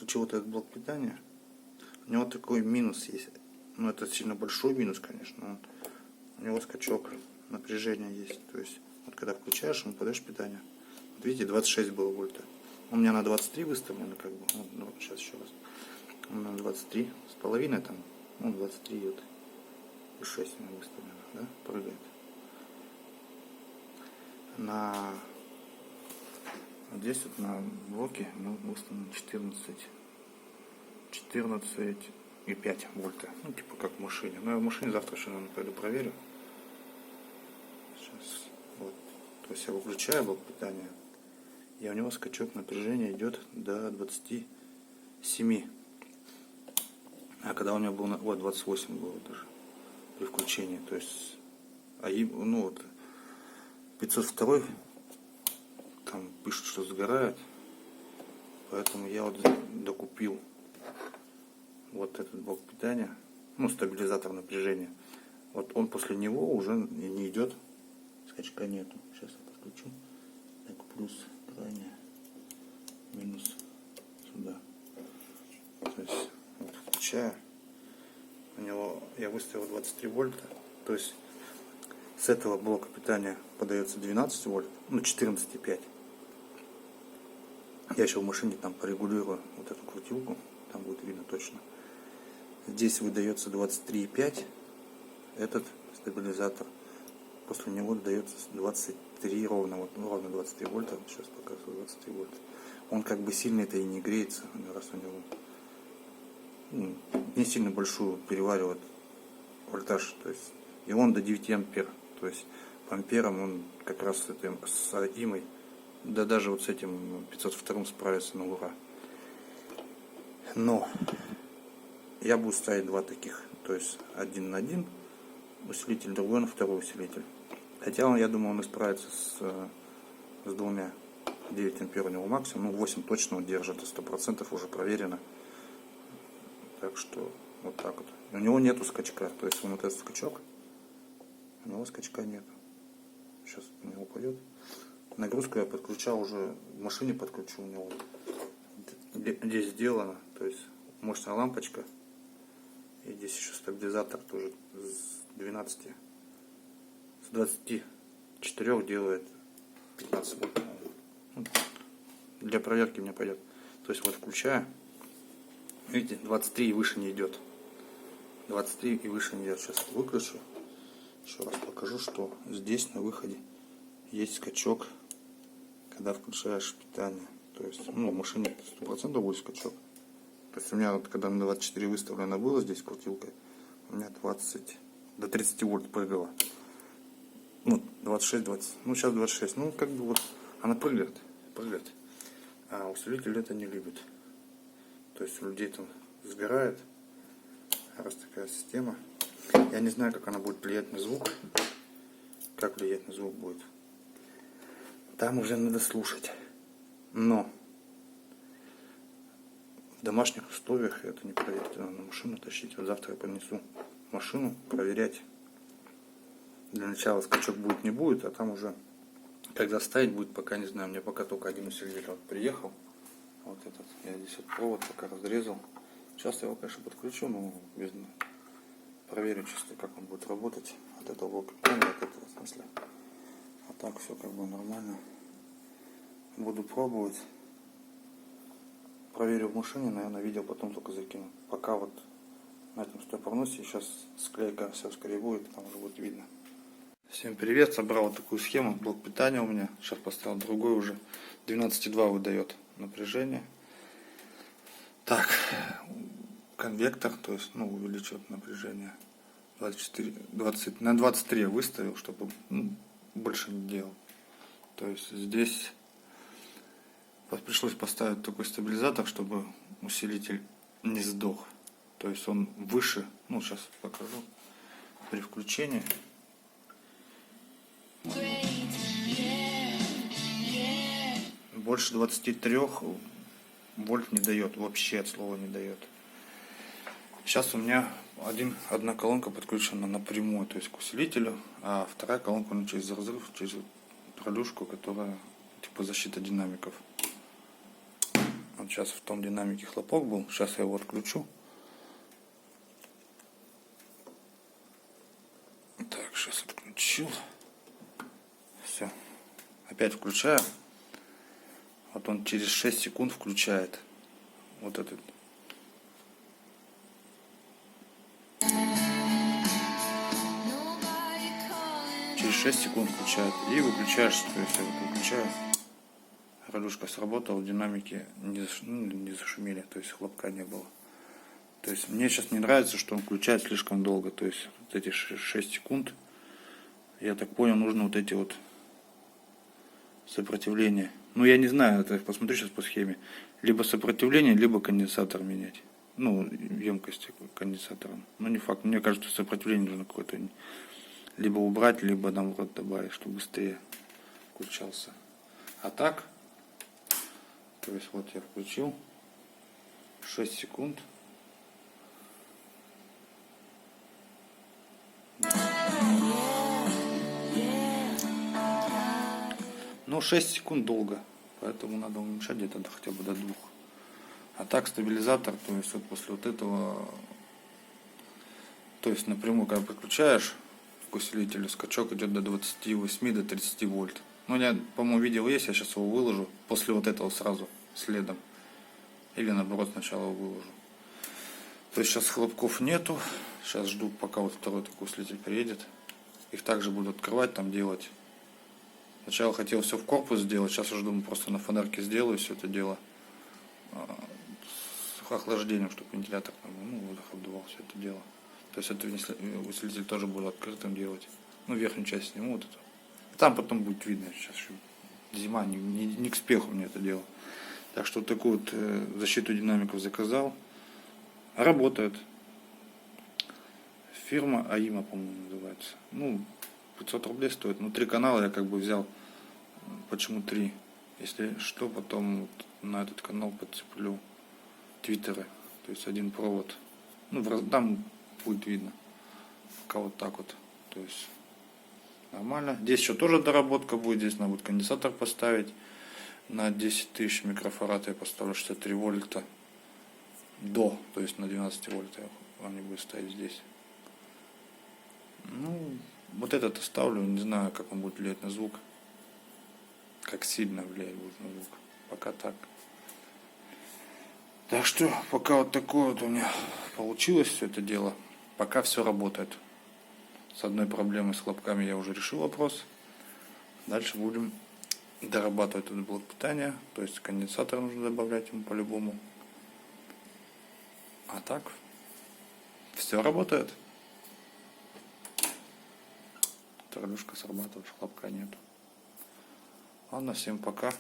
подключил вот этот блок питания. У него такой минус есть. Ну, это сильно большой минус, конечно. У него скачок напряжения есть. То есть, вот когда включаешь, ему подаешь питание. Вот видите, 26 было вольта. У меня на 23 выставлено, как бы. Ну, сейчас еще раз. На 23 с половиной там. Ну, 23 идет. И 6 у меня выставлено, да? Прыгает. Здесь вот на блоке выставлено 14,5 вольта. Ну, типа как в машине. Но я в машине завтра еще, наверное, пойду проверю. Сейчас. Вот. То есть я выключаю блок питания. И у него скачок напряжения идет до 27. А когда у меня был, вот 28 было даже при включении. То есть, ну вот 502 там пишет, что сгорает. Поэтому я вот докупил вот этот блок питания, ну, стабилизатор напряжения. Вот он после него уже не идет, скачка нету. Сейчас я подключу. Так, плюс крайне, минус сюда. То есть вот включаю. У него я выставил 23 вольта. То есть с этого блока питания подается 12 вольт, ну 14,5. Я еще в машине там порегулирую вот эту крутилку, там будет видно точно. Здесь выдается 23,5 этот стабилизатор. После него дается 23 ровно, вот ровно 23 вольта. Сейчас показываю 23 вольта. Он как бы сильно-то и не греется, раз у него не сильно большую переваривает вольтаж. То есть, и он до 9 ампер. То есть по амперам он как раз с имой, да даже вот с этим 502 справится на ура. Но я буду ставить два таких, то есть один на один усилитель, другой на второй усилитель. Хотя я думаю, он справится с двумя. 9 ампер у него максимум, ну 8 точно он держит, 100% уже проверено. Так что вот так вот. У него нету скачка, то есть вот этот скачок, у него скачка нет. Сейчас у него упадет. Нагрузку я подключал уже, в машине подключу, у него здесь сделано, то есть мощная лампочка. И здесь еще стабилизатор тоже с 24 делает 15 вольт. Для проверки мне пойдет. То есть вот включаю. Видите, 23 и выше не идет. 23 и выше не идет. Сейчас выключу. Еще раз покажу, что здесь на выходе есть скачок, когда включаешь питание. То есть, ну, в машине 100% будет скачок. То есть у меня вот когда на 24 выставлено было здесь крутилкой, у меня 20 до 30 вольт прыгало. Ну, 26, 20. Ну, сейчас 26. Ну, как бы вот она прыгает. А усилитель это не любит. То есть у людей там сгорает. Раз такая система. Я не знаю, как она будет влиять на звук. Как влиять на звук будет. Там уже надо слушать. Но в домашних условиях это не проверить. Надо на машину тащить. Вот завтра я понесу машину проверять. Для начала скачок будет, не будет, а там уже когда ставить будет, пока не знаю. Мне пока только один усилитель вот приехал. Вот этот. Я здесь вот провод пока разрезал. Сейчас я его, конечно, подключу, но видно. Проверю чисто, как он будет работать. От этого блока питания, от этого в смысле. А так все как бы нормально. Буду пробовать. Проверю в машине, наверное, видео потом только закину. Пока вот на этом стопорносе сейчас склейка все скорее будет, там уже будет видно. Всем привет, собрал вот такую схему, блок питания у меня. Сейчас поставил другой уже. 12,2 выдает напряжение. Так, конвектор, то есть, ну, увеличивает напряжение. 20, на 23 выставил, чтобы больше не делал. То есть здесь пришлось поставить такой стабилизатор, чтобы усилитель не сдох. То есть он выше, ну сейчас покажу, при включении. Больше 23 вольт не дает, вообще от слова не дает. Сейчас у меня одна колонка подключена напрямую, то есть к усилителю, а вторая колонка через разрыв, через пролюшку, которая типа защита динамиков. Вот сейчас в том динамике хлопок был. Сейчас я его отключу. Так, сейчас отключил. Все. Опять включаю. Вот он через 6 секунд включает. Вот этот. Через 6 секунд включает. И выключаешь. То есть я вот выключаю. Радужка сработала, динамики не зашумели. То есть хлопка не было. То есть мне сейчас не нравится, что он включает слишком долго. То есть вот эти 6 секунд. Я так понял, нужно вот эти вот сопротивления. Ну, я не знаю, это посмотрю сейчас по схеме. Либо сопротивление, либо конденсатор менять. Ну, емкость конденсатора. Ну, не факт. Мне кажется, сопротивление нужно какое-то либо убрать, либо наоборот добавить, чтобы быстрее включался. А так, то есть вот я включил 6 секунд. Ну, 6 секунд долго, поэтому надо уменьшать где-то хотя бы до 2. А так стабилизатор, то есть вот после вот этого, то есть напрямую, когда подключаешь к усилителю, скачок идет до 28, до 30 вольт. Ну, я, по-моему, видео есть, я сейчас его выложу, после вот этого сразу, следом. Или наоборот, сначала его выложу. То есть сейчас хлопков нету, сейчас жду, пока вот второй такой усилитель приедет. Их также буду открывать, там делать. Сначала хотел все в корпус сделать, сейчас уже думаю, просто на фонарке сделаю все это дело с охлаждением, чтобы вентилятор воздух обдувал все это дело. То есть это усилитель тоже буду открытым делать. Ну, верхнюю часть сниму вот эту. Там потом будет видно, сейчас еще зима, не к спеху мне это дело. Так что вот такую вот защиту динамиков заказал. Работает. Фирма АИМА, по-моему, называется. Ну, 500 рублей стоит. Ну, 3 канала я как бы взял. Почему 3? Если что, потом вот на этот канал подцеплю твиттеры. То есть один провод. Ну, там будет видно. Пока вот так вот. То есть нормально. Здесь еще тоже доработка будет. Здесь надо будет конденсатор поставить. На 10 тысяч микрофарад я поставлю 63 вольта. То есть на 12 вольт они будут стоять здесь. Ну, вот этот оставлю, не знаю, как он будет влиять на звук. Как сильно влияет будет на звук. Пока так. Так что, пока вот такое вот у меня получилось все это дело. Пока все работает. С одной проблемой с хлопками я уже решил вопрос. Дальше будем дорабатывать этот блок питания. То есть конденсатор нужно добавлять ему по-любому. А так, все работает. Радужка срабатывает, хлопка нету. Ладно, всем пока.